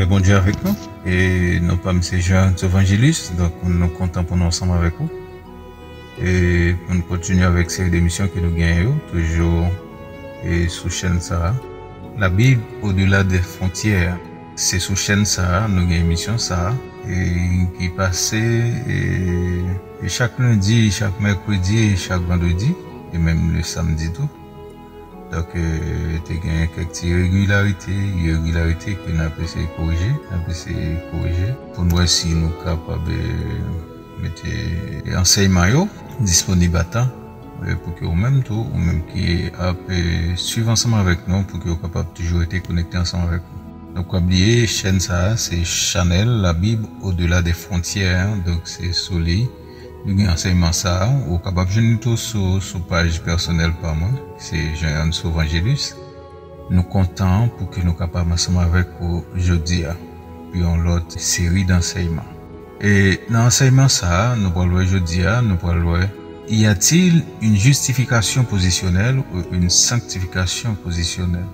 Le bon Dieu avec nous et nous pas M. Jean Évangéliste, donc nous comptons pour nous ensemble avec vous et pour nous continuer avec cette émission que nous gagnons toujours et sous chaîne Sarah. La Bible au-delà des frontières, c'est sous chaîne Sarah, nous gagnons émission Sarah et qui passait et chaque lundi, chaque mercredi, chaque vendredi et même le samedi tout. Donc, il y a quelques irrégularités que nous avons essayé de corriger, pour nous voir si nous sommes capables de mettre l'enseignement disponible à temps, pour que vous-même tout, ou même qui suivre ensemble avec nous, pour que vous soyez capable de toujours être connectés ensemble avec nous. Donc, oubliez, chaîne ça, c'est Chanel, la Bible au-delà des frontières, donc c'est solide. Nous avons enseignement ça, ou capable de nous tout sur page personnelle par moi, c'est Jean Évangéliste. Nous comptons pour que nous soyons capables ensemble avec vous aujourd'hui, puis on l'autre série d'enseignements. Et dans l'enseignement ça, nous parlons aujourd'hui, nous parlons, y a-t-il une justification positionnelle ou une sanctification positionnelle?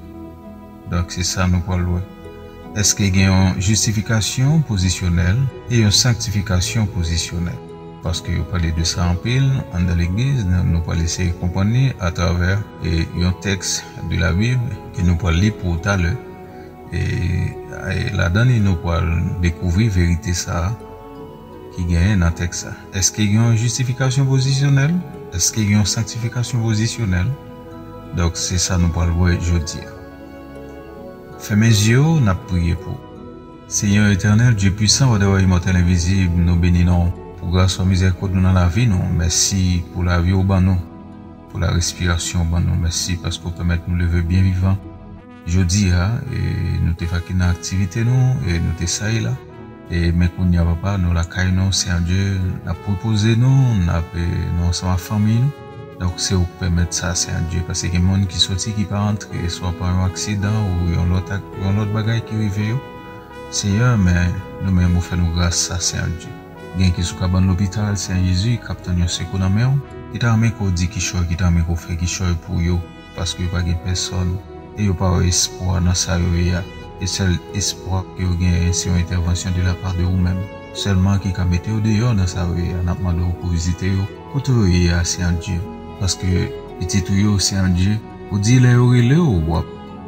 Donc c'est ça nous parlons. Est-ce qu'il y a une justification positionnelle et une sanctification positionnelle? Parce que vous parlez de ça en pile, dans l'église, nous pas laisser comprendre à travers un texte de la Bible que nous pas lire pour tout à l'heure. Et là-dedans, nous pas découvrir vérité ça qui gagne dans le texte. Est-ce qu'il y a une justification positionnelle? Est-ce qu'il y a une sanctification positionnelle? Donc, c'est ça nous parlons aujourd'hui. Fermez mes yeux, n'a prié pour. Seigneur éternel, Dieu puissant, au immortel invisible, nous bénissons. Pour grâce au miséricorde dans la vie, nous. Merci pour la vie au ban nous. Pour la respiration au ban nous. Merci parce que vous permettez de nous lever bien vivants. Jeudi, et nous te faisons une activité nous, et nous te saillons là. Et mais qu'on n'y a pas, nous la caille nous, c'est un Dieu, n'a proposé nous, nous ensemble famille nous. Donc c'est vous permettre ça, c'est un Dieu. Parce qu'il y a des gens qui sortent, qui pas rentrer, soit par un accident ou un autre bagage qui arrive. Seigneur, mais nous-mêmes, nous faisons grâce, ça, c'est un Dieu. Gen qui sont dans l'hôpital, c'est un Jésus, capteur de secours dans mer. Qui t'a amené qu'on dit qui choisit, qui t'a amené qu'on fait qui choisit pour eux. Parce que pas de personne. Et il pas espoir dans ça, et seul espoir que vous gagnez, c'est une intervention de la part de vous-même. Seulement qui a mettre au dehors dans ça, on a demandé pour visiter vous. Pour tout c'est un Dieu. Parce que, petit tout c'est un Dieu. Vous dites les oreilles, ou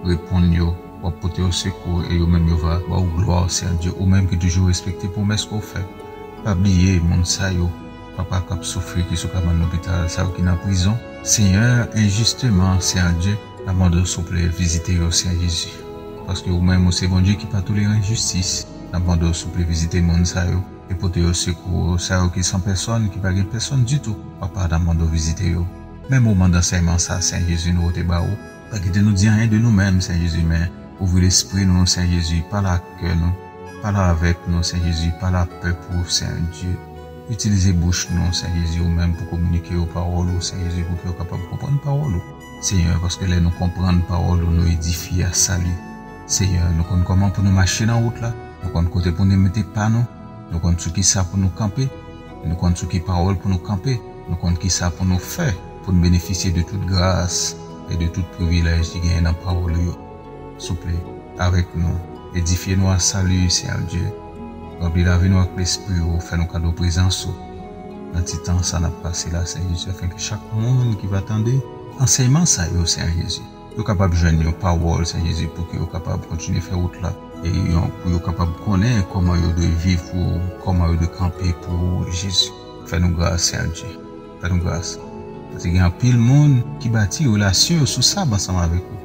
répondre, ou porter au secours, et vous-même, vous va, gloire, c'est un Dieu. Ou même qui toujours respecté pour ce qu'on fait. Pas oublier, mon sayo, papa qui a souffert, qui sont dans l'hôpital, ça qui est en prison. Seigneur, injustement, c'est un Dieu. La demande s'il vous plaît, visiter au Seigneur Jésus. Parce que vous-même, c'est bon Dieu qui pas tolérer l'injustice. La demande s'il vous plaît, visiter mon sayo. Et porter au secours, sayo qui sont personne, qui pas personne du tout. Papa, la demande visiter yo. Même au moment d'enseignement, ça, Seigneur Jésus, nous, te baou. Pas que de nous dire rien de nous-mêmes, Seigneur Jésus, mais ouvre l'esprit, nous, Seigneur Jésus, par la cœur, nous. Parle avec nous, Seigneur Jésus, par la paix pour Saint Dieu. Utilisez bouche nous, Seigneur Jésus, ou même pour communiquer aux paroles, Seigneur Jésus, pour que vous capable de comprendre parole. Seigneur, parce que là, nous comprenons parole, nous édifier à salut. Seigneur, nous connaissons comment pour nous marcher dans la route là. Nous connaissons côté pour nous mettre pas nous. Nous connaissons qui ça pour nous camper. Nous connaissons qui parole pour nous camper. Nous connaissons qui ça pour nous faire, pour nous bénéficier de toute grâce et de tout privilège qui gagne dans la parole. S'il vous plaît, avec nous. Édifiez-nous à salut, Seigneur Dieu. Remplis la vie nous avec l'esprit, fait nos cadeaux présence. Dans ce temps, ça n'a pas passé là, Seigneur Jésus, afin que chaque monde qui va attendre, enseignement ça, Seigneur Jésus. Vous êtes capable de joindre une parole, Seigneur Jésus, pour que vous soyez capable de continuer à faire route là. Et pour que vous soyez capable de connaître comment vous devez vivre, comment vous devez camper pour Jésus. Fais-nous grâce, Seigneur Dieu. Fais-nous grâce. Parce qu'il y a un pile monde qui bâtit une relation sous ça ensemble avec vous.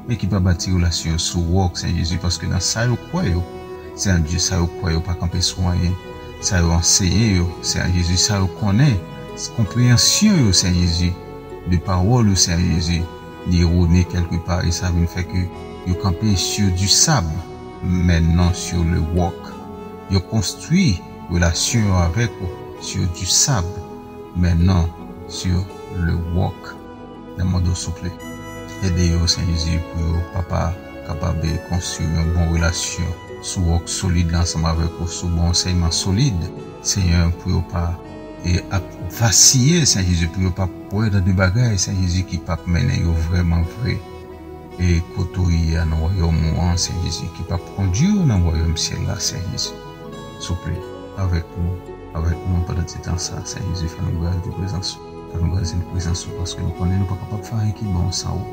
Mais qui pas bâtir relation sur work Saint Jésus parce que dans ça yo quoi yo c'est un Dieu ça yo quoi yo pas camper soigner ça yo enseigner yo c'est un Jésus ça yo connaît compréhension yo Saint Jésus de parole au Saint Jésus d'erroné quelque part et ça vient faire que yo camper sur du sable mais non sur le work yo construit relation avec sur du sable mais non sur le work demande souple. Aidez-vous, Seigneur Jésus, pour papa capable de construire une bonne relation, sous work solide ensemble avec vous, sous bon enseignement solide, Seigneur, pour pas et vaciller, Seigneur Jésus, pour pas pour dans des bagages, Seigneur Jésus, qui pas mener vraiment vrai. et côtoyer dans le royaume, Seigneur Jésus, qui va conduire dans le royaume ciel là, Seigneur Jésus. S'il vous plaît, avec nous pendant ce temps ça, Seigneur Jésus, fais-nous grâce de présence. Fais-nous grâce de présence parce que nous connaissons, nous ne sommes pas capables de faire un qui bon sans vous.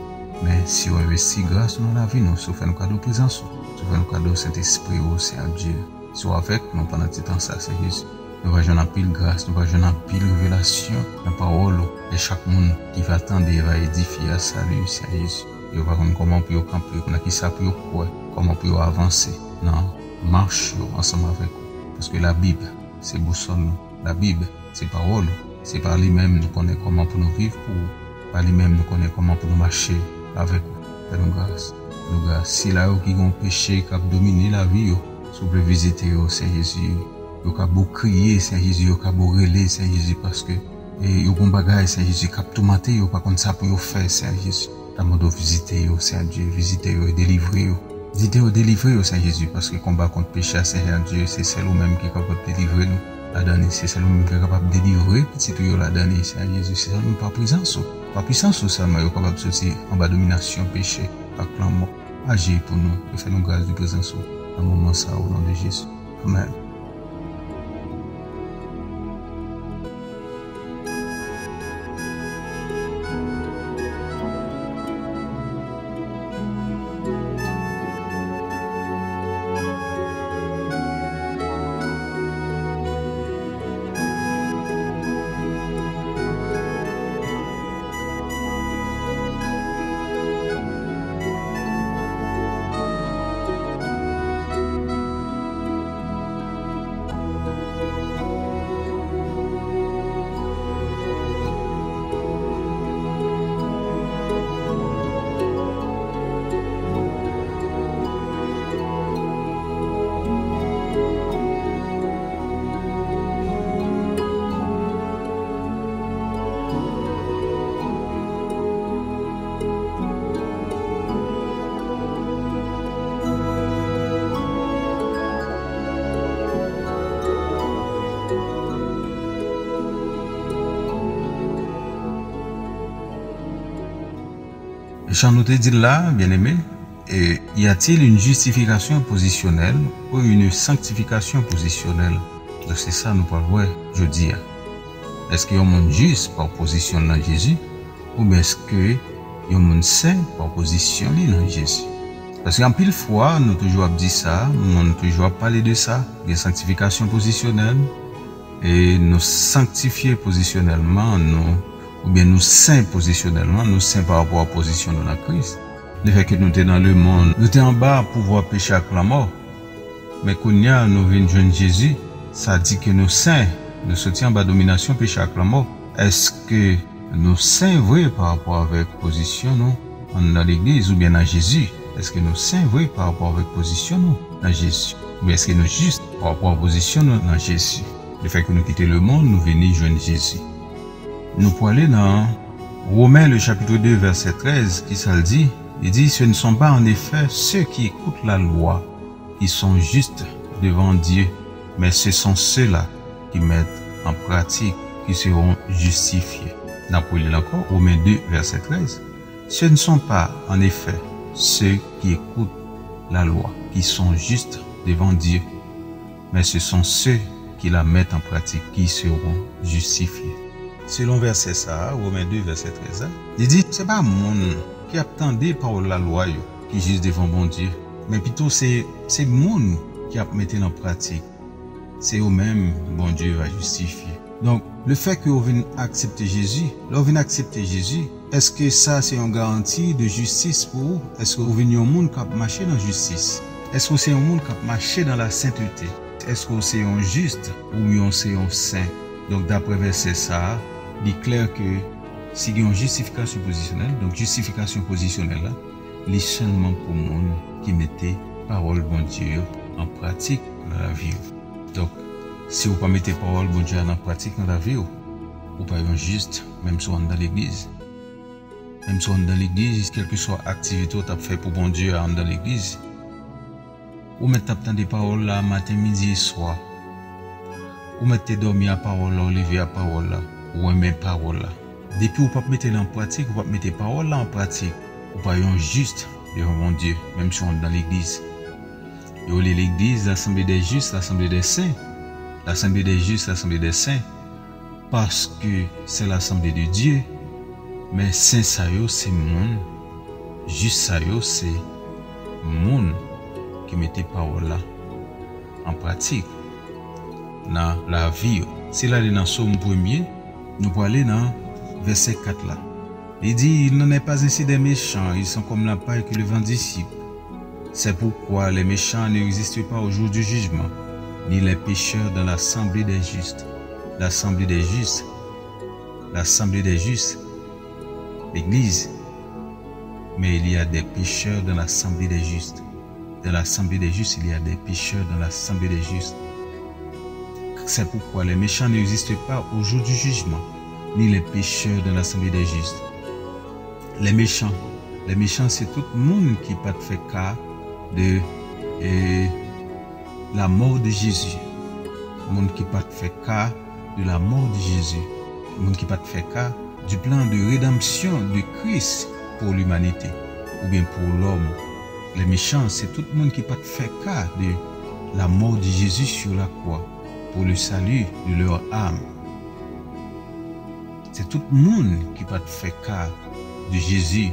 Mais si on investit grâce dans la vie, nous faisons cadeau de présence. Nous faisons cadeau Saint-Esprit, Seigneur Dieu. Sois avec nous pendant ce temps ça, Seigneur Jésus. Nous va jouer en pile grâce, nous va jouer en pile révélation, la parole, et chaque monde qui va attendre va édifier à salut, Seigneur Jésus. Et on va voir comment pour camper, qui ça pour quoi, comment pour avancer. Non, marche ensemble avec vous. Parce que la Bible, c'est boussole. La Bible, c'est parole. C'est par lui-même nous connaît comment pour nous vivre pour vous. Par lui-même nous connaît comment pour nous marcher avec vous. Fais-nous grâce. Fais-nous grâce. Si là qui ont péché, qui a dominé la vie, si vous pouvez visiter, Seigneur Jésus. Vous pouvez crier, Seigneur Jésus, vous pouvez relayer, Seigneur Jésus, parce que vous avez des bagages, Seigneur Jésus, qui ont tout maté, vous pas comme ça pour faire, Seigneur Jésus. La mode de visiter, Seigneur Dieu, visiter et délivrer. Délivrer, Seigneur Jésus, parce que le combat contre le péché, Seigneur Dieu, c'est celle-même qui est capable de délivrer nous. La dernière, c'est celle-même qui est capable de délivrer, petit tout, la dernière, Seigneur Jésus, c'est celle-même par présence. Par puissance, seulement, vous êtes capable de sortir en bas domination, péché, par clameur. Agir pour nous, et fais-nous grâce de présence, à un moment ça, au nom de Jésus. Amen. Jean nous te dit là, bien-aimé, y a-t-il une justification positionnelle ou une sanctification positionnelle? Donc c'est ça nous parlons jeudi. Est-ce qu'il y a un monde juste par position dans Jésus ou bien est-ce qu'il y a un monde saint par position dans Jésus? Parce qu'en pile fois, nous toujours dit ça, nous toujours parlé de ça, de sanctification positionnelle et nous sanctifier positionnellement, ou bien nous saints positionnellement, nous saints par rapport à la position de la Christ. Le fait que nous sommes dans le monde, nous sommes en bas pour pouvoir pécher avec la mort. Mais quand nous venons joindre Jésus, ça dit que nous saints, nous sommes en bas de domination, péché avec la mort. Est-ce que nous saints vrai par rapport avec la position nous, dans l'église ou bien dans Jésus? Est-ce que nous saints vrai par rapport avec la position nous, dans Jésus? Ou bien est-ce que nous justes par rapport à la position nous, dans Jésus? Le fait que nous quittons le monde, nous venons joindre Jésus. Nous pouvons aller dans Romains le chapitre 2 verset 13 qui ça le dit. Il dit, ce ne sont pas en effet ceux qui écoutent la loi qui sont justes devant Dieu, mais ce sont ceux-là qui mettent en pratique qui seront justifiés. N'appelez encore Romains 2 verset 13. Ce ne sont pas en effet ceux qui écoutent la loi qui sont justes devant Dieu, mais ce sont ceux qui la mettent en pratique qui seront justifiés. Selon verset ça, Romains 2, verset 13, il dit, c'est pas monde qui attendait par la loi, qui est juste devant bon Dieu, mais plutôt c'est monde qui a mis en pratique. C'est eux-mêmes, bon Dieu va justifier. Donc, le fait que vous venez accepter Jésus, est-ce que ça c'est une garantie de justice pour vous? Est-ce que vous venez au monde qui a marché dans la justice? Est-ce que c'est un monde qui a marché dans la sainteté? Est-ce que c'est un juste ou bien c'est un saint? Donc, d'après verset ça, il est clair que s'il y a une justification positionnelle, donc justification positionnelle là, il est seulement pour le monde qui mettait parole bon Dieu en pratique dans la vie. Donc, si vous ne mettez pas parole bon Dieu en pratique dans la vie, vous ne pouvez pas juste, même si on est dans l'église. Même si on est dans l'église, quelle que soit l'activité que tu as fait pour bon Dieu dans l'église, ou mettez des paroles là, matin, midi et soir. Ou mettez dormir à parole là, lever à parole là, ou aimer parole là. Depuis vous ne pouvez pas mettre en pratique, vous ne pouvez pas mettre parole là en pratique. ou pas un juste devant mon Dieu, même si on est dans l'église. Et l'église, l'assemblée des justes, l'assemblée des saints. L'assemblée des justes, l'assemblée des saints. Parce que c'est l'assemblée de Dieu. Mais saint ça yo, c'est monde. Juste ça yo, c'est monde qui mettait parole là en pratique dans la vie. C'est là dans Somme 1er, nous pouvons aller dans verset 4 là. Il dit, il n'en est pas ainsi des méchants, ils sont comme la paille que le vent dissipe. C'est pourquoi les méchants n'existent pas au jour du jugement, ni les pécheurs dans l'assemblée des justes. L'assemblée des justes, l'assemblée des justes, l'église. Mais il y a des pécheurs dans l'assemblée des justes. Dans l'assemblée des justes, il y a des pécheurs dans l'assemblée des justes. C'est pourquoi les méchants n'existent pas au jour du jugement, ni les pécheurs dans l'assemblée des justes. Les méchants, c'est tout le monde qui n'a pas fait cas de la mort de Jésus. Le monde qui n'a pas fait cas de la mort de Jésus. Le monde qui n'a pas fait cas du plan de rédemption de Christ pour l'humanité, ou bien pour l'homme. Les méchants, c'est tout le monde qui n'a pas fait cas de la mort de Jésus sur la croix, pour le salut de leur âme. C'est tout le monde qui n'a pas fait cas de Jésus.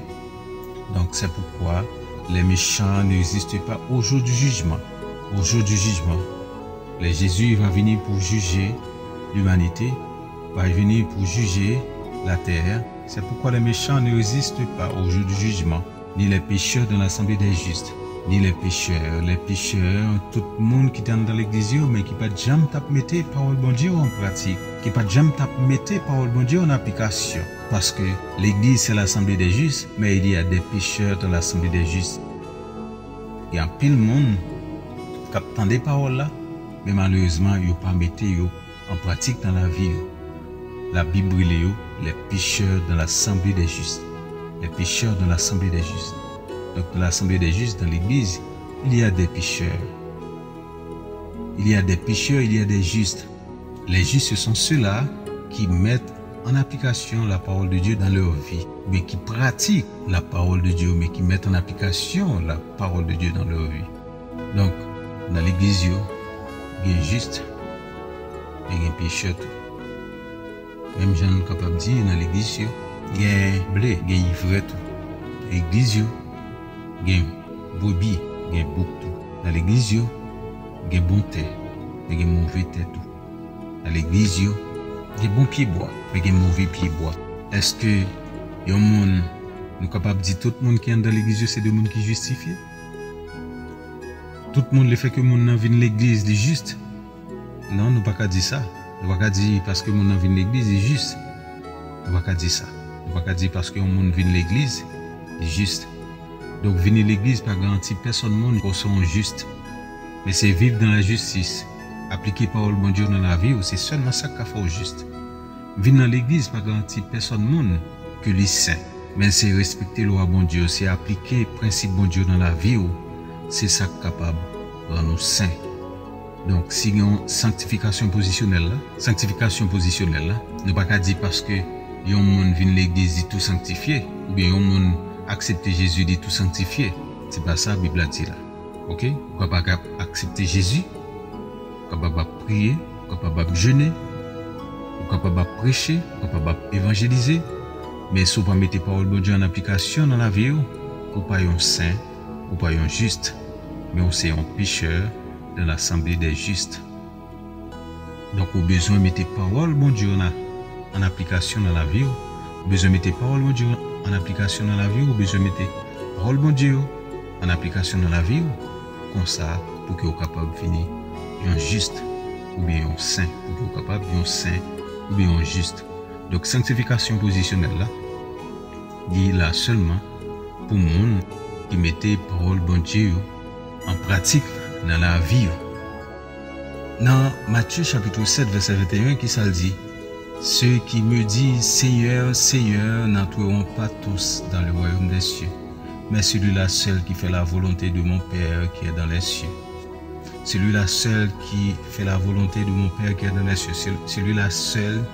Donc c'est pourquoi les méchants n'existent pas au jour du jugement. Au jour du jugement, Jésus va venir pour juger l'humanité, va venir pour juger la terre. C'est pourquoi les méchants ne résistent pas au jour du jugement, ni les pécheurs dans l'assemblée des justes, ni les pécheurs, tout le monde qui est dans l'église, mais qui pas jamais mettre parole bon Dieu en pratique, qui pas jamais mettre parole bon Dieu en application. Parce que l'église c'est l'assemblée des justes, mais il y a des pécheurs dans l'assemblée des justes. Il y a pile monde qui entend des paroles là, mais malheureusement, ils ne pas mettre en pratique dans la vie. La Bible les pécheurs dans l'assemblée des justes. Les pécheurs dans l'assemblée des justes. Donc dans l'assemblée des justes, dans l'église, il y a des pécheurs. Il y a des pécheurs, il y a des justes. Les justes, ce sont ceux-là qui mettent en application la parole de Dieu dans leur vie, mais qui pratiquent la parole de Dieu, mais qui mettent en application la parole de Dieu dans leur vie. Donc, dans l'église, il y a juste et il y a pécheur tout. Même gens sont capables de dire dans l'église, il y a blé, il y a ivre tout. Dans l'église, il y a brebis, il y a bouc tout. Dans l'église, il y a bon terre, il y a mauvais terre tout. Dans l'église, il y a bon pied bois, il y a mauvais pied bois. Est-ce que il y a un monde, nous capable de dire tout le monde qui est dans l'église, c'est des monde qui justifient? Tout le monde le fait que mon vient l'église est juste. Non, nous pas qu'à dire ça. Nous pas qu'à dire parce que mon vient l'église est juste. Nous pas qu'à dire ça. Nous pas qu'à dire parce que mon vient l'église est juste. Donc venir l'église pas garantit personne monde qu'on soit juste. Mais c'est vivre dans la justice, appliquer parole bon Dieu dans la vie, c'est seulement ça qu'il faut juste. Venir dans l'église pas garantit personne monde que les saints. Mais c'est respecter loi bon Dieu, c'est appliquer principe bon Dieu dans la vie. C'est ça qui est capable de rendre nous saints. Donc, si il y a une sanctification positionnelle, ne pas qu'à dire parce que il y a un monde vient l'église dit tout sanctifié, ou bien il y a un monde accepter Jésus dit tout sanctifié. C'est pas ça la Bible a dit là. Ok? Vous ne pouvez pas accepter Jésus, vous ne pouvez pas prier, vous ne pouvez pas jeûner, vous ne pouvez pas prêcher, vous ne pouvez pas évangéliser, mais si vous ne pouvez pas mettre parole de Dieu en application dans la vie, vous ne pouvez pas être saint. Ou pas un juste, mais on c'est un pécheur dans l'assemblée des justes. Donc, on a besoin de mettre parole, bon Dieu, en application dans la vie. On a besoin de mettre parole, bon Dieu, en application dans la vie. On a besoin de mettre parole, bon Dieu, en application dans la vie. Comme ça, pour que vous soyez capable de finir un juste, ou bien un saint, pour que vous soyez capable de un saint, ou bien un juste. Donc, sanctification positionnelle là, dit là seulement pour le monde qui mettait parole bon Dieu en pratique dans la vie. Dans Matthieu chapitre 7 verset 21 qui ça dit, ceux qui me disent Seigneur, Seigneur n'entreront pas tous dans le royaume des cieux, mais celui-là seul qui fait la volonté de mon Père qui est dans les cieux. Celui-là seul qui fait la volonté de mon Père qui est dans les cieux. Celui-là seul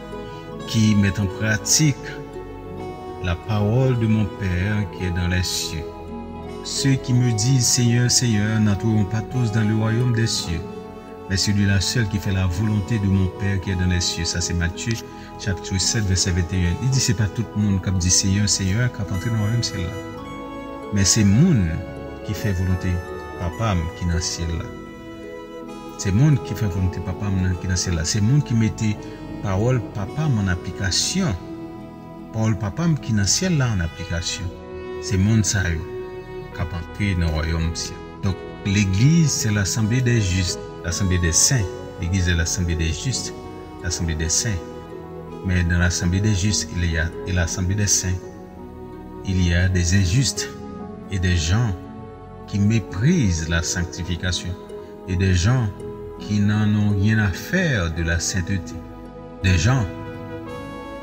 qui met en pratique la parole de mon Père qui est dans les cieux. Ceux qui me disent Seigneur, Seigneur, n'entreront pas tous dans le royaume des cieux, mais celui-là seul qui fait la volonté de mon Père qui est dans les cieux. Ça c'est Matthieu chapitre 7 verset 21. Il dit c'est pas tout le monde qui dit Seigneur, Seigneur qui va entrer dans le royaume ciel là. Mais c'est monde qui fait volonté papa qui est dans le ciel là. C'est monde qui fait volonté papa qui est dans le ciel là. C'est monde qui mettait parole papa en application. Parole papa qui est dans le ciel là en application. C'est monde ça qui a entré dans le royaume ciel. Donc l'église c'est l'assemblée des justes, l'assemblée des saints. L'église est l'assemblée des justes, l'assemblée des saints. Mais dans l'assemblée des justes, il y a l'assemblée des saints. Il y a des injustes et des gens qui méprisent la sanctification et des gens qui n'en ont rien à faire de la sainteté. Des gens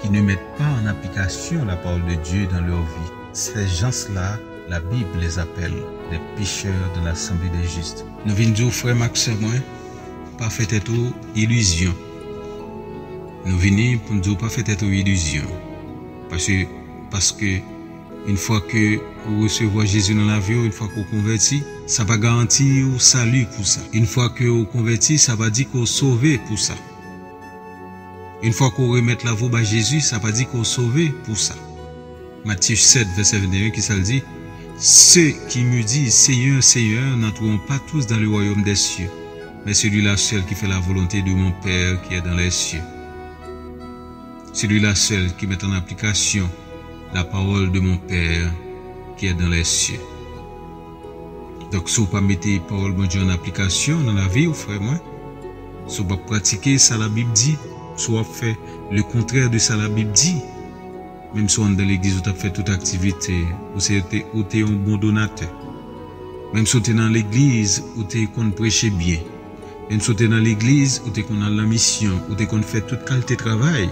qui ne mettent pas en application la parole de Dieu dans leur vie. Ces gens-là, la Bible les appelle des pécheurs de l'assemblée des justes. Nous venons dire, frère Max et moi, pas fait tout illusion. Nous venons pour nous dire, pas fait tout illusion. Parce que une fois que vous recevez Jésus dans la vie, une fois que vous convertissez, ça va garantir au salut pour ça. Une fois que vous convertissez, ça va dire que vous sauvez pour ça. Une fois que vous remettez la voix à Jésus, ça va dire que vous sauvez pour ça. Matthieu 7, verset 21, qui ça le dit? Ceux qui me disent Seigneur, Seigneur, n'entreront pas tous dans le royaume des cieux, mais celui-là seul qui fait la volonté de mon Père qui est dans les cieux. Celui-là seul qui met en application la parole de mon Père qui est dans les cieux. Donc, si vous ne mettez pas la parole de Dieu en application dans la vie, frère, moi, si vous ne pratiquez ça la Bible dit, si vous faites le contraire de ça la Bible dit, même si on est dans l'église, vous avez fait toute activité, vous êtes un bon donateur. Même si vous êtes dans l'église, vous êtes prêcher bien. Même si vous êtes dans l'église, vous êtes dans la mission, vous êtes fait toute qualité de travail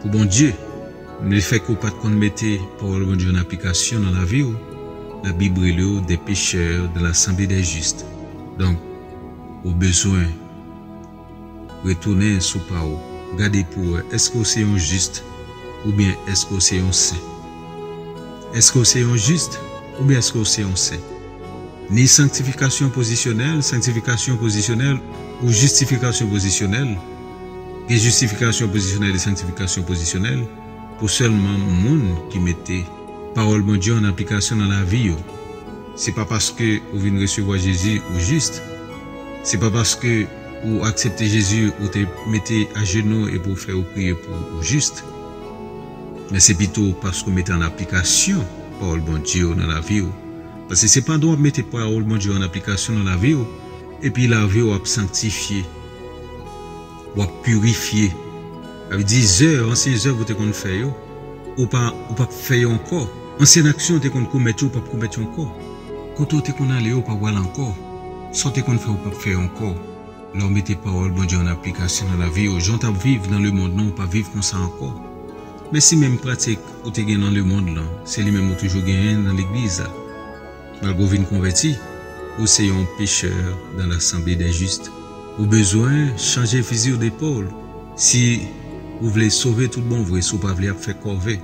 pour bon Dieu. Mais le fait que vous ne mettez pas parole de Dieu en application dans la vie, la Bible est des pécheurs de l'assemblée des justes. Donc, au besoin, retournez sur parole. Regardez pour est-ce que c'est un juste ou bien est-ce que c'est un saint? Est-ce que c'est un juste ou bien est-ce que c'est un saint? Ni sanctification positionnelle ou justification positionnelle. Et justification positionnelle et sanctification positionnelle pour seulement monde qui mettait parole de Dieu en application dans la vie. C'est pas parce que vous venez recevoir Jésus ou juste. C'est pas parce que vous acceptez Jésus ou te mettez à genoux et pour faire prier pour juste. Mais c'est plutôt parce que vous mettez en application parole de Dieu dans la vie. Parce que c'est pas droit de mettre parole de Dieu en application dans la vie et puis la vie va sanctifier, va purifier. Avec 10 heures, anciennes heures vous te faire ou pas faire encore. Ancienne action te qu'on commettre ou pas commettre encore. Quand tu te qu'on aller ou pas voir encore. Soit te qu'on faire ou pas faire encore. Leur mettez parole de Dieu en application dans la vie. Aux gens qui vivent dans le monde, non, pas vivre comme ça encore. Mais si même pratique ou te gagne dans le monde là, c'est lui même toujours gagné dans l'église là. Malgré vous converti, ou c'est un pécheur dans l'assemblée des justes. Ou besoin changer fusil d'épaule. Si vous voulez sauver tout le monde, vous ne pouvez pas faire corvée.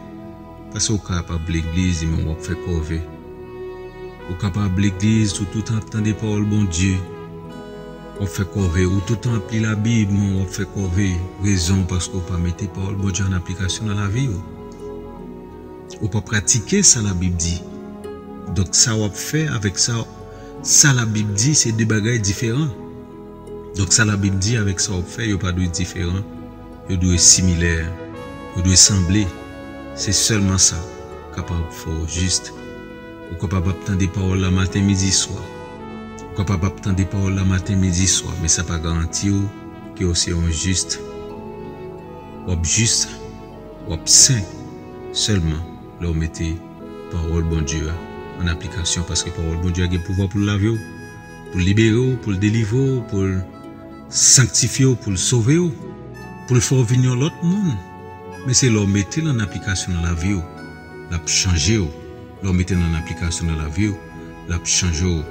Parce que vous êtes capable de l'église, mais vous faire corvée. Vous êtes capable de l'église, tout le temps entendre parole bon Dieu. Vous fait corvée. Ou tout le temps appeler la Bible, vous fait corvée. Raison parce que vous ne pouvez pas mettre parole bon Dieu en application dans la vie. Vous ne pouvez pas pratiquer ça la Bible dit. Donc ça vous fait avec ça. Ça la Bible dit, c'est deux bagages différents. Donc ça la Bible dit avec ça vous fait, il n'y a pas de différent. Il doit être similaire, il doit sembler. C'est seulement ça capable de faire juste. Ou capable d'entendre des paroles la matin, midi, soir. Ou capable d'entendre des paroles la matin, midi, soir. Mais ça pas garanti que c'est un juste. Ou juste, ou saint. Seulement, là, vous mettez parole bon Dieu en application. Parce que parole bon Dieu a le pouvoir pour le laver, pour le libérer, pour le délivrer, pour le sanctifier, pour le sauver. Pour le faire venir l'autre monde. Mais c'est leur mettre en application dans la vie, la changer, leur mettre en application dans la vie, la changer,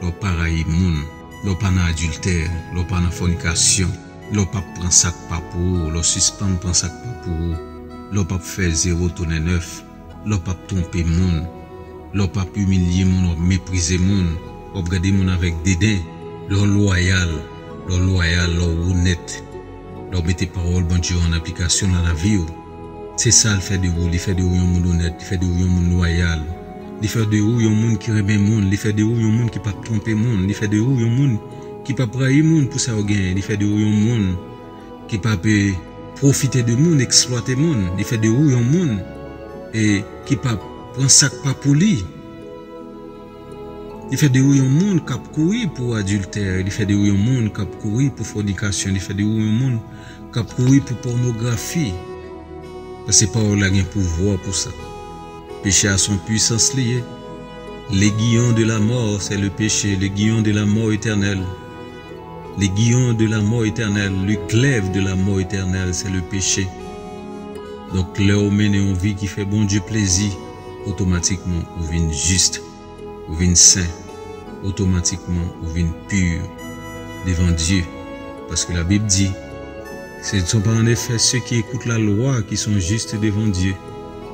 leur pareil monde, leur pas dans adultère, leur pas dans fornication, leur pas prendre sac pas pour, leur suspendre prendre sac pas pour, leur pas faire 0 tourner 9, l'on pas tromper monde, l'on pas humilier monde, mépriser monde, on regarder monde avec dédain, l'on loyal, l'on honnête, l'on mettez parole bon Dieu en application dans la vie. C'est ça le fait de vous, il fait de vous un monde honnête, il fait de vous un monde loyal, il fait de vous un monde qui remet monde, il fait de vous un monde qui pas tromper monde, il fait de vous un monde qui pas trahir monde pour ça gain, il fait de vous un monde qui pas profiter de monde, exploiter monde, il fait de vous un monde et qui pas prend sac pas pour lui. Il fait de vous un monde qui a couru pour adultère, il fait de vous un monde qui a couru pour fornication, il fait de vous un monde qui a couru pour pornographie. Parce que parole a un pouvoir pour ça. Péché a son puissance liée. L'aiguillon de la mort, c'est le péché, l'aiguillon de la mort éternelle. L'aiguillon de la mort éternelle, le glaive de la mort éternelle, c'est le péché. Donc, là où mène une vie qui fait bon Dieu plaisir, automatiquement, vous venez juste, vous venez saint, automatiquement, vous venez pur devant Dieu. Parce que la Bible dit, ce ne sont pas en effet ceux qui écoutent la loi qui sont justes devant Dieu,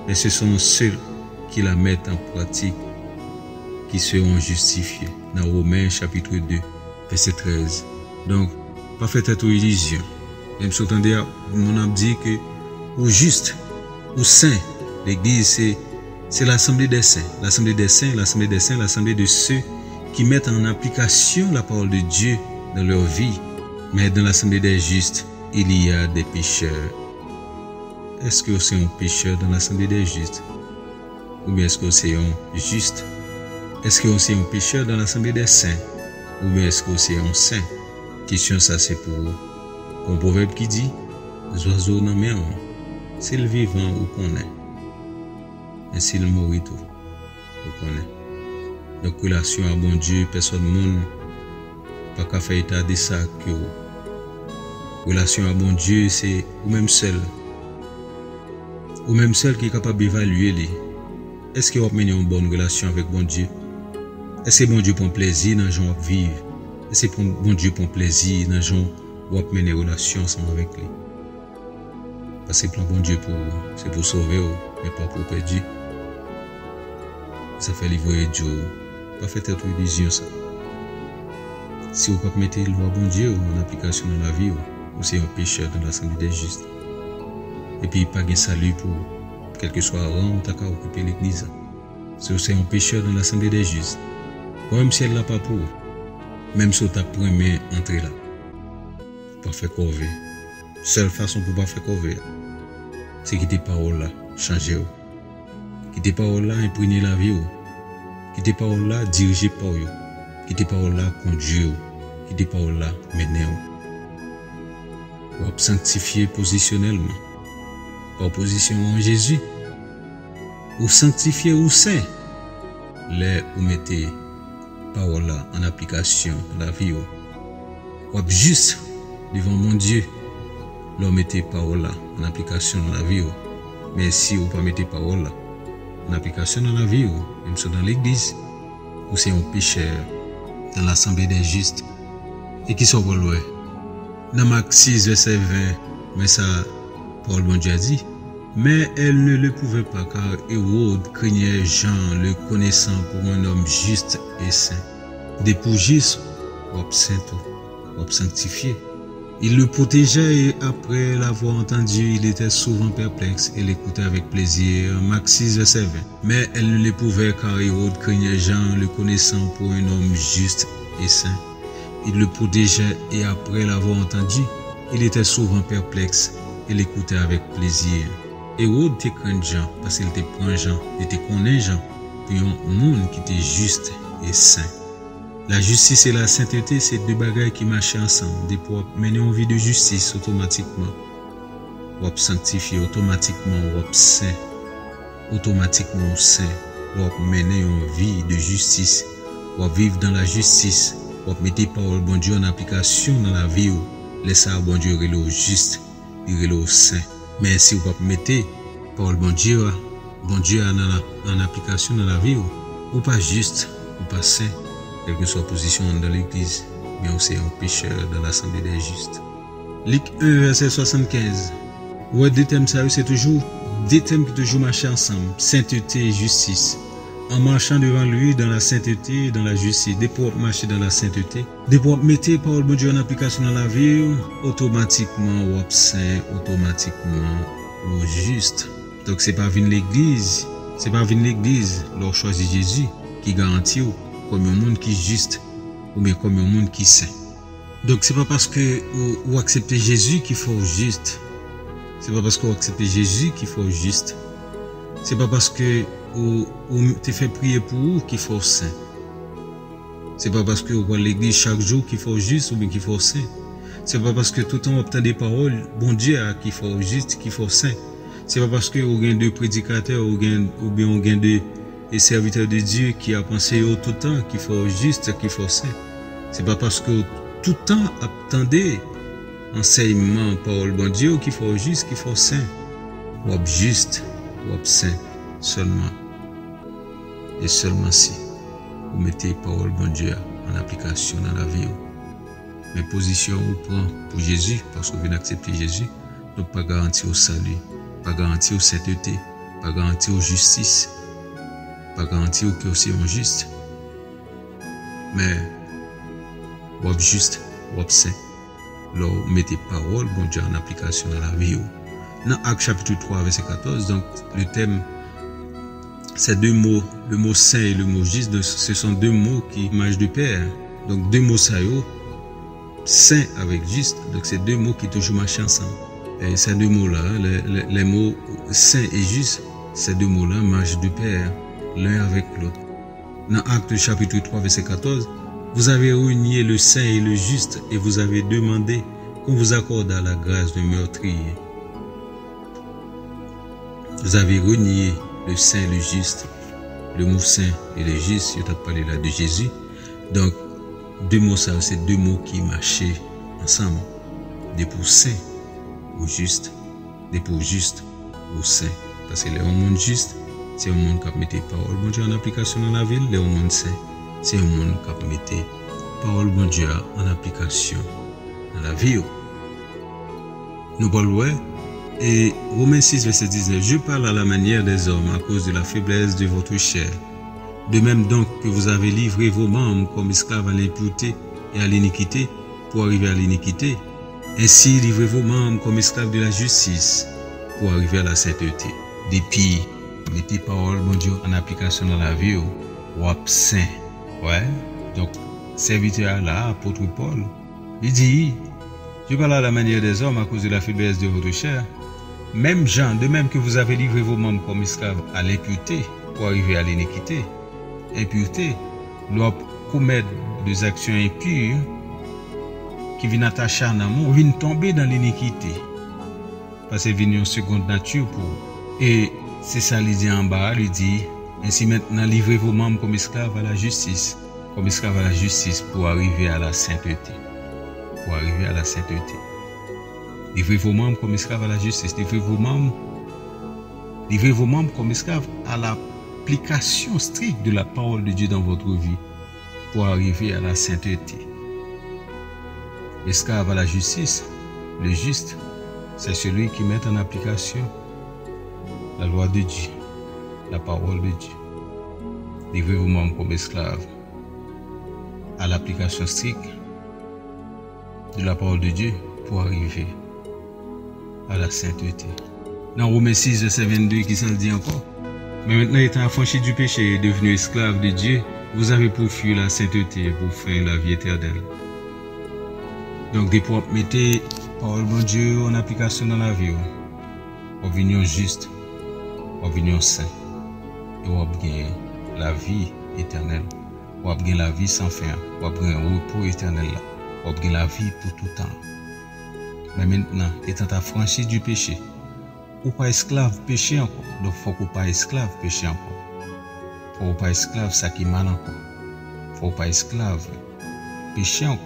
mais ce sont ceux qui la mettent en pratique qui seront justifiés. Dans Romains chapitre 2, verset 13. Donc, pas faites cette illusion. Même si vous entendez, on a dit que, au juste, au saint, l'église c'est l'assemblée des saints. L'assemblée des saints, l'assemblée des saints, l'assemblée de ceux qui mettent en application la parole de Dieu dans leur vie. Mais dans l'assemblée des justes, il y a des pécheurs. Est-ce que c'est un pécheur dans l'assemblée des justes? Ou bien est-ce que c'est un juste? Est-ce que c'est un pécheur dans l'assemblée des saints? Ou bien est-ce que c'est un saint? Question ça c'est pour vous. Un proverbe qui dit, les oiseaux n'en mer, c'est le vivant ou qu'on est. Et s'il mourit tout, ou qu'on est. Donc relation à bon Dieu, personne monde, pas qu'à faire état de ça que relation à bon Dieu, c'est ou même seul. Ou même seul qui est capable d'évaluer. Est-ce qu'il va mener une bonne relation avec bon Dieu? Est-ce que bon Dieu prend plaisir dans les gens qui vivent? Est-ce que bon Dieu prend plaisir dans les gens qui mener une relation ensemble avec lui? Parce que le plan bon Dieu c'est pour sauver, mais pas pour perdre. Ça fait livrer Dieu. Pas faire toute illusion ça. Si vous ne pouvez pas mettre loi bon Dieu en application dans la vie, ou c'est un pécheur dans l'assemblée des justes. Et puis, pas de salut pour quel que soit rang ou t'as qu'à occuper l'église. Si c'est un pécheur dans l'assemblée des justes, même si elle l'a pas pour, même si tu as premier entrée là, pas faire corvée. Seule façon pour pas faire corvée, c'est que tes paroles là changer. Que tes paroles là imprégner la vie. Que tes paroles là diriger par eux. Que tes paroles là conduire. Que tes paroles là mener. Ou sanctifier positionnellement. Par position en Jésus. Ou sanctifier ou saint. Les ou mettez paroles là en application dans la vie. Ou juste devant mon Dieu. L'on mettez paroles là en application dans la vie. Mais si vous pas mettez paroles là en application dans la vie, même si dans l'église, ou c'est un pécheur dans l'assemblée des justes, et qui sont loin. Dans Marc 6, verset 20, mais ça, Paul bon Dieu a dit, mais elle ne le pouvait pas, car Hérode craignait Jean, le connaissant pour un homme juste et saint. Des pour juste, ou saint, ou sanctifié. Il le protégeait et après l'avoir entendu, il était souvent perplexe et l'écoutait avec plaisir. Marc 6, verset 20. Mais elle ne l'éprouvait car Hérode craignait Jean, le connaissant pour un homme juste et saint. Il le protégeait et après l'avoir entendu, il était souvent perplexe et l'écoutait avec plaisir. Hérode te craint Jean parce qu'il te prend Jean, il te connaît Jean, puis un monde qui était juste et saint. La justice et la sainteté, c'est deux bagages qui marchent ensemble. Des pour mener une vie de justice automatiquement. Ou sanctifier automatiquement, ou saint. Automatiquement saint. Ou mener une vie de justice. Ou vivre dans la justice. Ou mettre parole bon Dieu en application dans la vie. Laissez bon Dieu relo juste, il relo saint. Mais si vous ne mettez parole bon Dieu en application dans la vie, ou pas juste, ou pas saint. Quelle que soit la position dans l'église, mais aussi un pécheur dans l'assemblée des justes. Luc 1, verset 75. Ouais, deux thèmes sérieux, c'est toujours deux thèmes qui toujours marchent ensemble, sainteté et justice. En marchant devant lui dans la sainteté et dans la justice, dès pour marcher dans la sainteté, dès pour mettre parole de Dieu en application dans la vie, automatiquement ou saint, automatiquement ou juste. Donc c'est pas venir l'église, leur choisir Jésus qui garantit comme un monde qui est juste ou bien comme un monde qui est saint. Donc c'est pas parce que vous acceptez Jésus qu'il faut juste. C'est pas parce que vous acceptez Jésus qu'il faut juste. C'est pas parce que vous te fait prier pour vous qu'il faut saint. C'est pas parce que vous allez à l'église chaque jour qu'il faut juste ou bien qu'il faut saint. C'est pas parce que tout le temps vous obtenez des paroles, bon Dieu, qu'il faut juste, qu'il faut saint. C'est pas parce que vous avez deux prédicateurs ou bien vous avez des serviteurs de Dieu qui a pensé tout le temps qu'il faut juste, qu'il faut saint. C'est pas parce que tout le temps attendez enseignement, parole, bon Dieu, qu'il faut juste, qu'il faut saint. Ou juste, ou saint, seulement. Et seulement si vous mettez parole, bon Dieu, en application dans la vie. Mais position ou prend pour Jésus, parce que vous venez accepter Jésus, ne pas garantir au salut, pas garantir aux sainteté, pas garantir aux justice, pas garantir que c'est injuste. Mais, ou juste, ou saint. Là, vous mettez parole, bon Dieu, en application dans la vie. Dans Actes chapitre 3, verset 14, donc le thème, ces deux mots, le mot saint et le mot juste, ce sont deux mots qui marchent de pair. Donc deux mots saint avec juste, donc c'est deux mots qui toujours marchent ensemble. Et ces deux mots-là, les mots saint et juste, ces deux mots-là marchent de pair, l'un avec l'autre. Dans Actes chapitre 3, verset 14, vous avez renié le saint et le juste et vous avez demandé qu'on vous accorde la grâce de meurtrier. Vous avez renié le saint et le juste. Le mot saint et le juste, je t'ai parlé là de Jésus. Donc, deux mots ça, c'est deux mots qui marchaient ensemble. Des pour saint ou juste, des pour juste ou saint. Parce que le monde juste, c'est un monde qui met parole bon Dieu en application dans la ville. Le monde saint, c'est un monde qui met parole bon Dieu en application dans la vie. Nous parlons et Romains 6, verset 19, je parle à la manière des hommes à cause de la faiblesse de votre chair. De même donc que vous avez livré vos membres comme esclaves à l'impureté et à l'iniquité pour arriver à l'iniquité, ainsi livrez vos membres comme esclaves de la justice pour arriver à la sainteté. Depuis, mettez parole, bon Dieu, en application dans la vie, ou saint. Ouais, donc, serviteur là, apôtre Paul, il dit, je parle à la manière des hommes à cause de la faiblesse de votre chair. Même Jean, de même que vous avez livré vos membres comme esclaves à l'impureté pour arriver à l'iniquité. Impureté, doit commettre des actions impures qui viennent attacher en amour, viennent tomber dans l'iniquité. Parce que viennent en seconde nature pour. Et c'est ça, il dit en bas, il dit, ainsi maintenant livrez vos membres comme esclaves à la justice. Comme esclaves à la justice pour arriver à la sainteté. Pour arriver à la sainteté. Livrez vos membres comme esclaves à la justice. Livrez vos membres comme esclaves à l'application stricte de la parole de Dieu dans votre vie pour arriver à la sainteté. Esclave à la justice, le juste, c'est celui qui met en application la loi de Dieu, la parole de Dieu. Livrez vos membres comme esclaves à l'application stricte de la parole de Dieu pour arriver à la sainteté. Dans Romains 6, verset 22, qui ça le dit encore? Mais maintenant, étant affranchi du péché et devenu esclave de Dieu, vous avez pourfui la sainteté pour faire la vie éternelle. Donc, des pour mettre parole de Dieu en application dans la vie, en venir juste, en venir saint, et on gagner la vie éternelle, on gagner la vie sans fin, on gagner un repos éternel, on gagner la vie pour tout temps. Mais maintenant, étant affranchi du péché, ou pas esclave péché encore. Donc, faut qu'on pas esclave péché encore. Faut pas esclave ça qui mal encore. Faut pas esclave péché encore.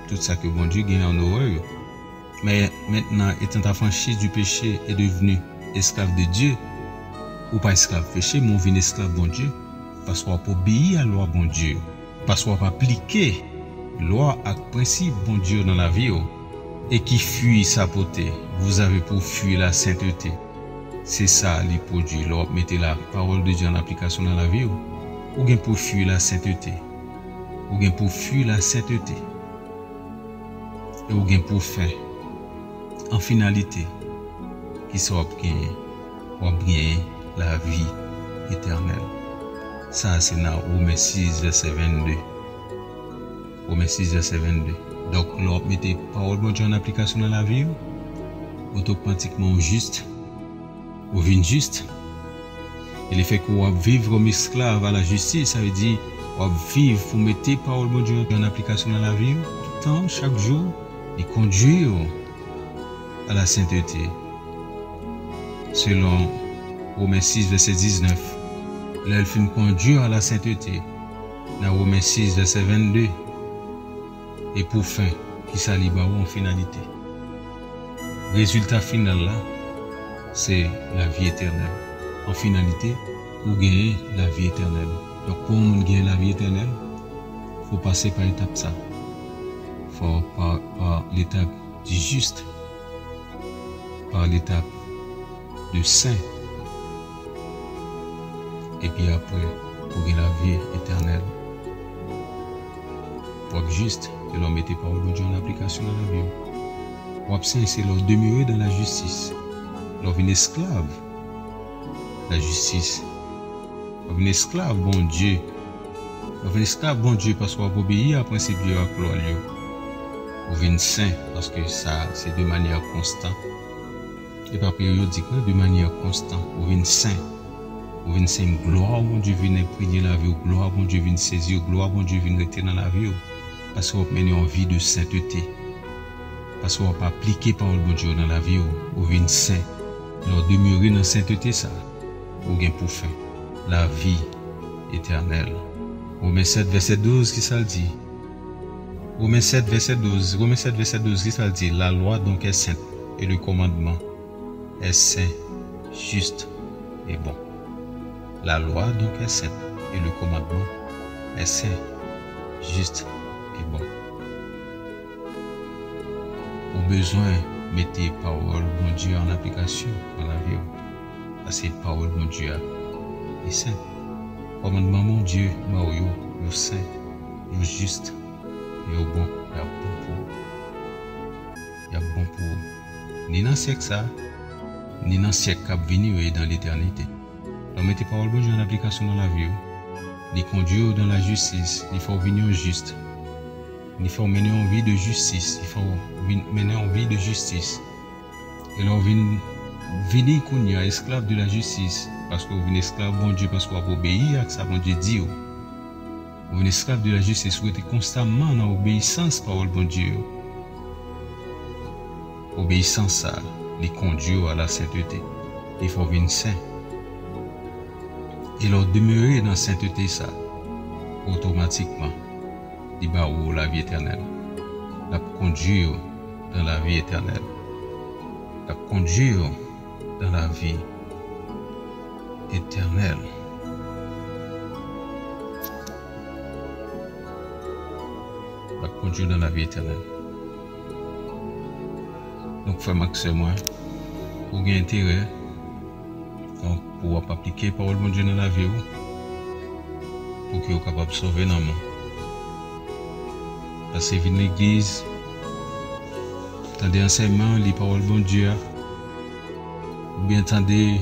Tout ça que bon Dieu gagne en horreur. Mais maintenant, étant affranchi du péché et devenu esclave de Dieu, ou pas esclave péché, mais on vient esclave bon Dieu, parce qu'on pas obéir à la loi bon Dieu, parce qu'on pas appliquer loi et principe bon Dieu dans la vie. Et qui fuit sa beauté, vous avez pour fuir la sainteté. c'est ça les produits. Là, mettez la parole de Dieu en application dans la vie. Ou bien pour fuir la sainteté. Ou bien pour fuir la sainteté. Et ou bien pour faire. En finalité, qui soit bien, pour bien la vie éternelle. Ça, c'est dans Romains 6, verset 22. Romains 6, verset 22. Donc, là, mettez parole de Dieu en application dans la vie. Automatiquement juste. Ou vin juste. Et le fait qu'on va vivre comme esclave à la justice, ça veut dire qu'on va vivre pour mettre parole de Dieu en application dans la vie, tout le temps, chaque jour, et conduire à la sainteté. Selon Romains 6, verset 19, là, il fait conduire à la sainteté. Dans Romains 6, verset 22, et pour fin, qui s'alliba en finalité. Résultat final là, c'est la vie éternelle. En finalité, pour gagner la vie éternelle. Donc pour gagner la vie éternelle, il faut passer par l'étape ça. Il faut par l'étape du juste, par l'étape du saint. Et puis après, pour gagner la vie éternelle. Pour être juste, c'est leur mettre par le Dieu en application dans la vie. Pour être saint, c'est leur demeurer dans la justice. Leur une esclave. La justice. Leur une esclave, bon Dieu. Leur une esclave, bon Dieu, parce qu'on va obéir à principe de la gloire. Ou une saint, parce que ça, c'est de manière constante. Et pas périodiquement, de manière constante. Ou une saint. Ou une saint, gloire, bon Dieu, vient imprégner la vie. Gloire, bon Dieu, vient saisir. Gloire, bon Dieu, vient rester dans la vie. Parce qu'on va mener en vie de sainteté. Parce qu'on va pas appliquer parole de Dieu dans la vie. Ou une saint. Alors, demeurer dans la sainteté, ça. Ou bien pour fin. La vie éternelle. Romains 7, verset 12, qui ça le dit? Romains 7, verset 12. Romains 7, verset 12, qui ça le dit? La loi donc est sainte et le commandement est saint, juste et bon. La loi donc est sainte et le commandement est saint, juste et bon. Au besoin, mettez parole bon Dieu en application dans la vie. Parce que parole mon Dieu est saint. Commandement mon Dieu, yo saint, yo juste, yo bon, y a bon pour. Y a bon pour. Ni dans le siècle ça, ni dans le siècle qui va venir dans l'éternité. Donc mettez parole bon Dieu en application dans la vie. Il conduire dans la justice, il faut venir juste. Il faut mener en vie de justice, il faut mener en vie de justice. Et là, venez kounya esclave de la justice parce que vous venez esclave bon Dieu parce que vous obéissez à ça bon Dieu dit. Vous venez esclave de la justice, vous êtes constamment dans l'obéissance parole bon Dieu. Obéissance ça, les conduire à la sainteté. Il faut venir saint. Et leur demeurer dans la sainteté ça, automatiquement, il va où la vie éternelle. La conduire dans la vie éternelle. La conduire dans la vie éternelle. La conduire dans la vie éternelle. Donc, frère Max et moi, pour gagner intérêt, donc pour appliquer la parole de Dieu dans la vie, pour que vous soyez capable de sauver dans le monde. Parce que venir l'église, attendez enseignement, les paroles de Dieu, ou bien attendez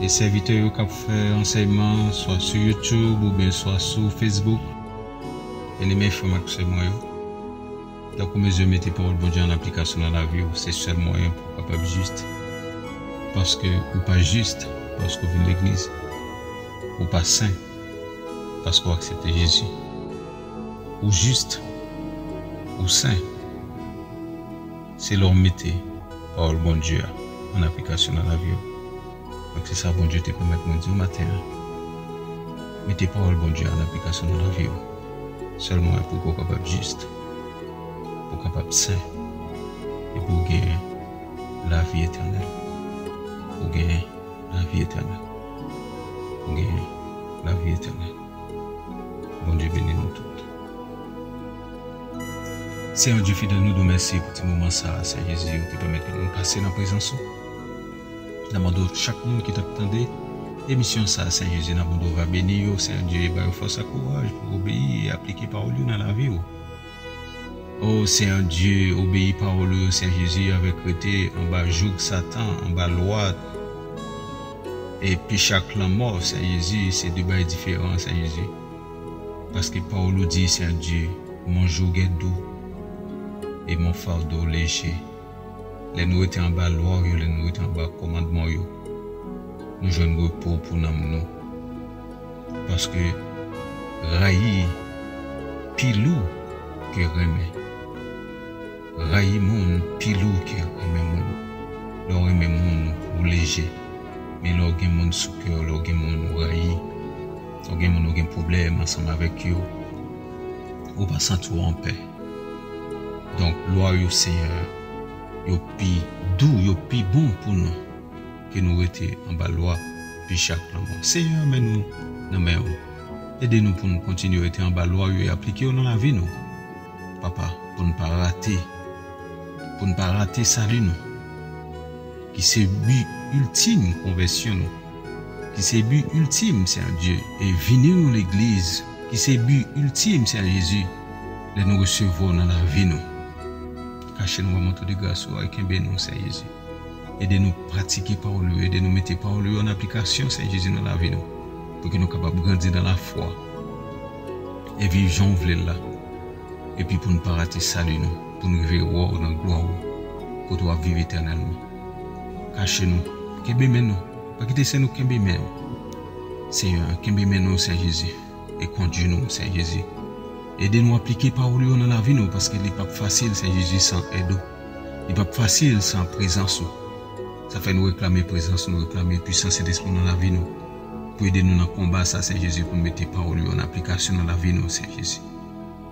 les serviteurs qui font enseignement, soit sur YouTube ou bien soit sur Facebook. Et les meilleurs frères Max et moi. Donc, mes yeux mettez parole de Dieu en application dans la vie, c'est le seul moyen pour capable juste. Parce que, ou pas juste, parce que vous venez de l'église. Ou pas saint, parce que vous acceptez Jésus. Ou juste, ou saint. C'est leur mettez parole de Dieu en application dans la vie. Donc, c'est ça, bon Dieu te permet de dire au matin. Mettez parole de Dieu en application dans la vie. Seulement pour qu'on soit capable juste. Pour capable saint et pour gagner la vie éternelle. Pour gagner la vie éternelle. Pour gagner la vie éternelle. Bon Dieu bénisse nous tous. Seigneur Dieu fidèle, nous te remercions pour ce moment ça, Seigneur Jésus, qui permet de nous passer dans la présence. Demandons chaque monde qui t'attendait. Émission ça, Saint Jésus, nous va bénir, Saint Dieu, va force à courage pour obéir et appliquer parole dans la vie. Oh Saint Dieu, obéis parole, Saint Jésus, avec côté, en bas joug Satan, en bas loi. Et puis chaque la mort, Saint Jésus, c'est deux bails différents, Saint Jésus. Parce que parole dit, Saint Dieu, mon joug est doux et mon fardeau léger. Les nous étaient en bas loi, les nous étaient en bas commandement. Nous jouons repos pour nous. Parce que raï pilou que remet. Raï moun pilou que remet moun. L'on remet moun ou léger. Mais l'on gen moun sous cœur, l'on gen moun raï. L'on gen moun gen problème ensemble avec eux. Ou pas sentir en paix. Donc, loi yo Seigneur, yo pi doux, yo pi bon pour nous. Que nous étions en bas loi, puis chaque plan. Seigneur, mais nous, aidez-nous pour nous continuer à être en bas loi et appliquer dans la vie, nous. Papa, pour ne pas rater salut, nous. Qui c'est but ultime, conversion, nous. Qui c'est but ultime, Seigneur Dieu, et venir dans l'église. Qui c'est but ultime, Seigneur Jésus, de nous recevoir dans la vie, nous. Cachez-nous vraiment tout de grâce, avec un béni, Seigneur Jésus. Aidez-nous à pratiquer parole, aidez-nous à mettre parole en application, Saint Jésus, dans la vie, nous, pour que nous soyons capables de grandir dans la foi et vivre Jean voulait là. Et puis pour ne pas rater salut, nous, pour nous vivre dans la gloire, pour nous vivre éternellement. Cachez-nous, kembez-nous, pas quitter nous, kembez-nous. Seigneur, kembez-nous, Saint Jésus, et conduis-nous, Saint Jésus. Aidez-nous à appliquer parole dans la vie, nous, parce qu'il n'est pas facile, Saint Jésus, sans aide. Il n'est pas facile sans présence. Ça fait nous réclamer présence, nous réclamer puissance et d'esprit dans la vie, nous. Pour aider nous dans le combat, ça, Saint Jésus, pour mettre parole en application dans la vie, nous, Saint Jésus.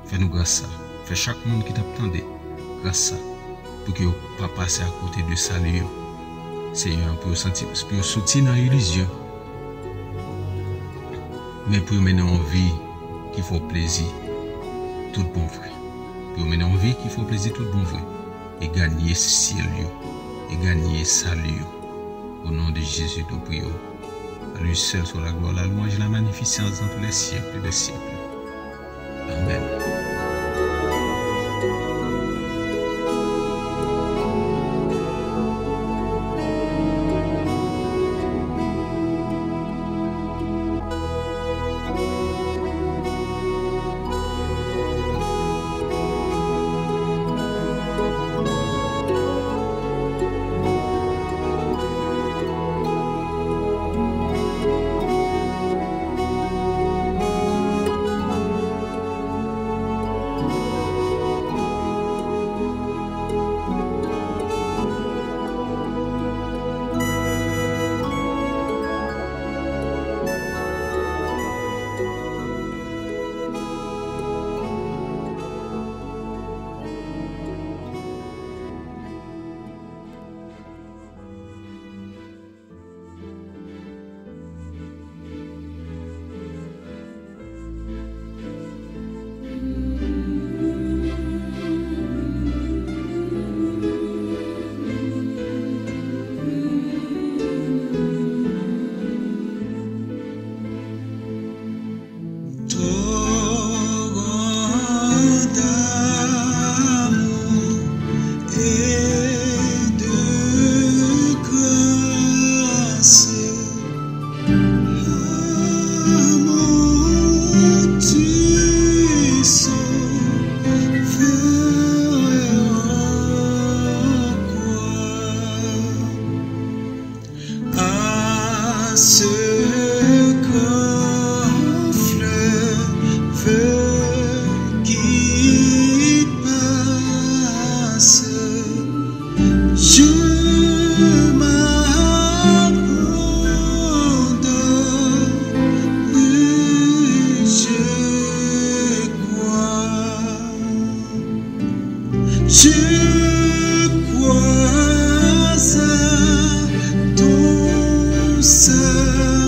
Fais-nous grâce ça. Fais chaque monde qui t'attendait, grâce ça. Pour que ne pas passer à côté de salut. Seigneur, pour sortir dans l'illusion. Mais pour mener en vie qu'il faut plaisir, tout bon vrai. Pour mener en vie qu'il faut plaisir, tout bon vrai. Et gagner ciel. Et gagner salut. Au nom de Jésus, nous prions. À lui seul soit la gloire, la louange et la magnificence dans tous les siècles des siècles. Amen. Je crois à ton Saint.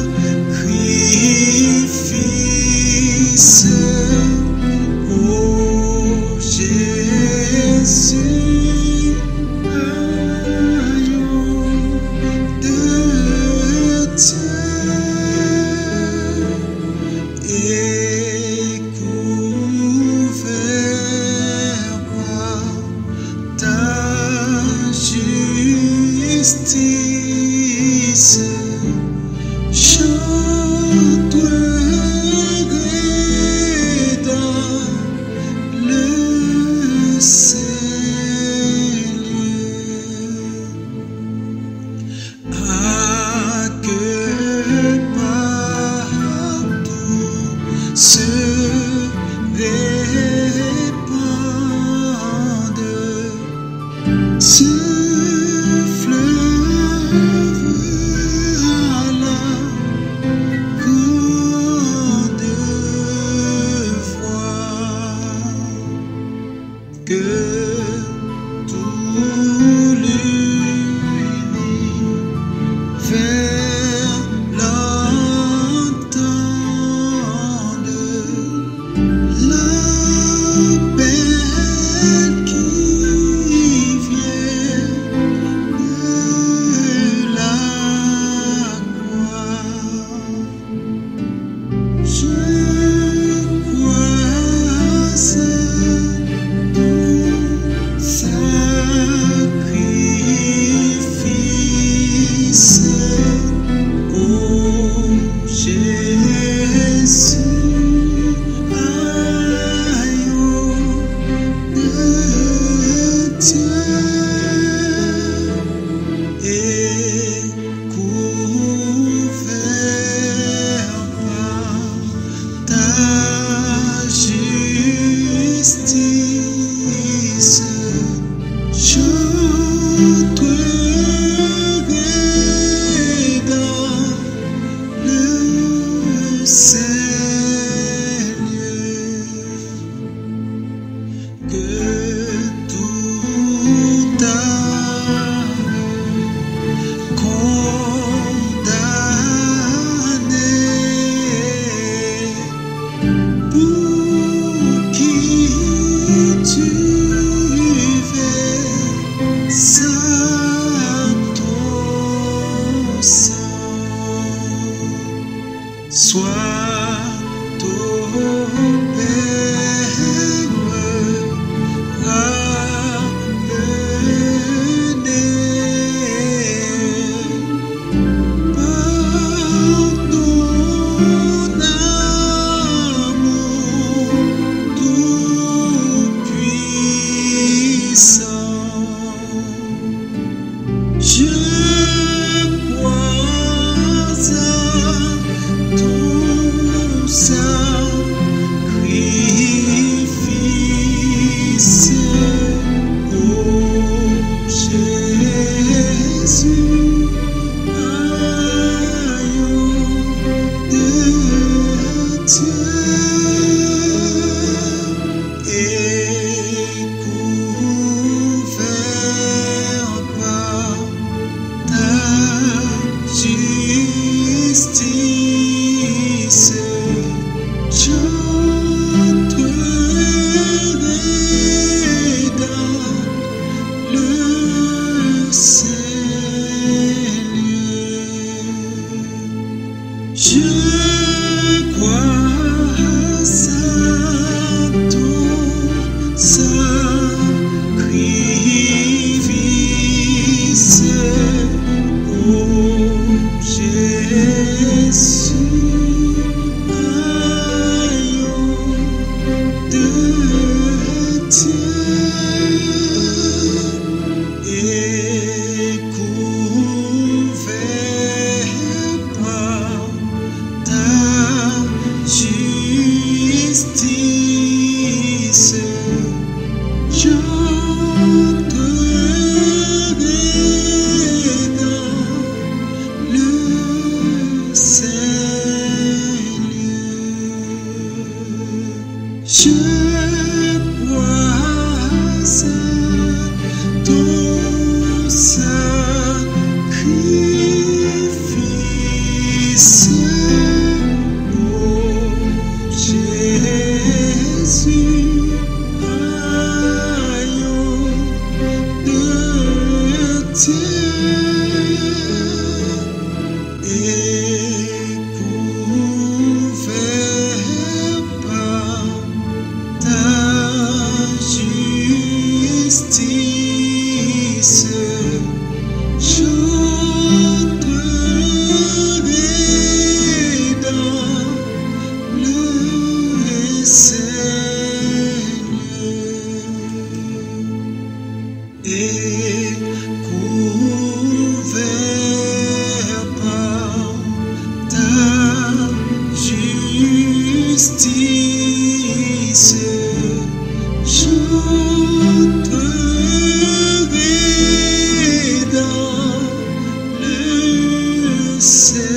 c'est